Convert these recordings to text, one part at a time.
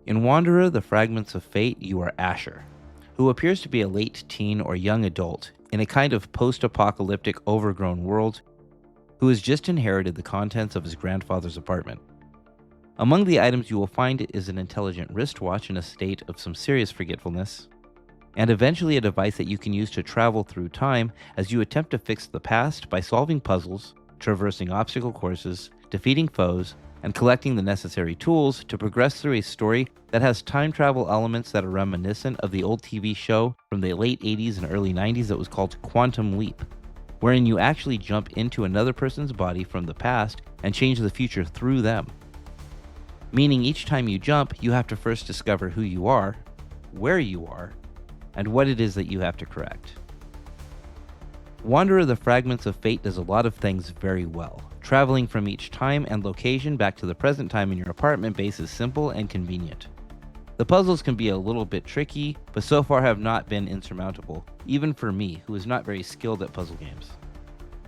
In Wanderer, the Fragments of Fate, you are Asher, who appears to be a late teen or young adult in a kind of post-apocalyptic overgrown world who has just inherited the contents of his grandfather's apartment. Among the items you will find is an intelligent wristwatch in a state of some serious forgetfulness, and eventually a device that you can use to travel through time as you attempt to fix the past by solving puzzles, traversing obstacle courses, defeating foes, and collecting the necessary tools to progress through a story that has time travel elements that are reminiscent of the old TV show from the late 80s and early 90s that was called Quantum Leap, wherein you actually jump into another person's body from the past and change the future through them. Meaning each time you jump, you have to first discover who you are, where you are, and what it is that you have to correct. Wanderer the Fragments of Fate does a lot of things very well. Traveling from each time and location back to the present time in your apartment base is simple and convenient. The puzzles can be a little bit tricky, but so far have not been insurmountable, even for me, who is not very skilled at puzzle games.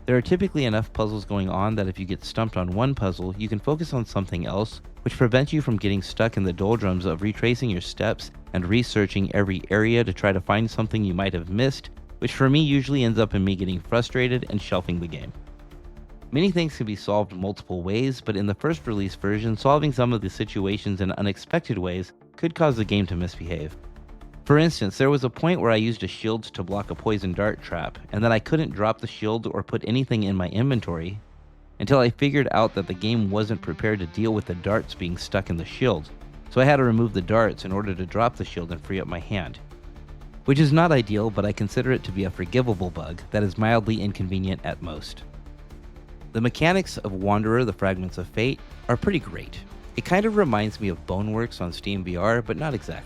There are typically enough puzzles going on that if you get stumped on one puzzle, you can focus on something else, which prevents you from getting stuck in the doldrums of retracing your steps and researching every area to try to find something you might have missed, which for me usually ends up in me getting frustrated and shelving the game. Many things can be solved multiple ways, but in the first release version, solving some of the situations in unexpected ways could cause the game to misbehave. For instance, there was a point where I used a shield to block a poison dart trap, and then I couldn't drop the shield or put anything in my inventory until I figured out that the game wasn't prepared to deal with the darts being stuck in the shield, so I had to remove the darts in order to drop the shield and free up my hand. Which is not ideal, but I consider it to be a forgivable bug that is mildly inconvenient at most. The mechanics of Wanderer the Fragments of Fate are pretty great. It kind of reminds me of Boneworks on Steam VR, but not exactly.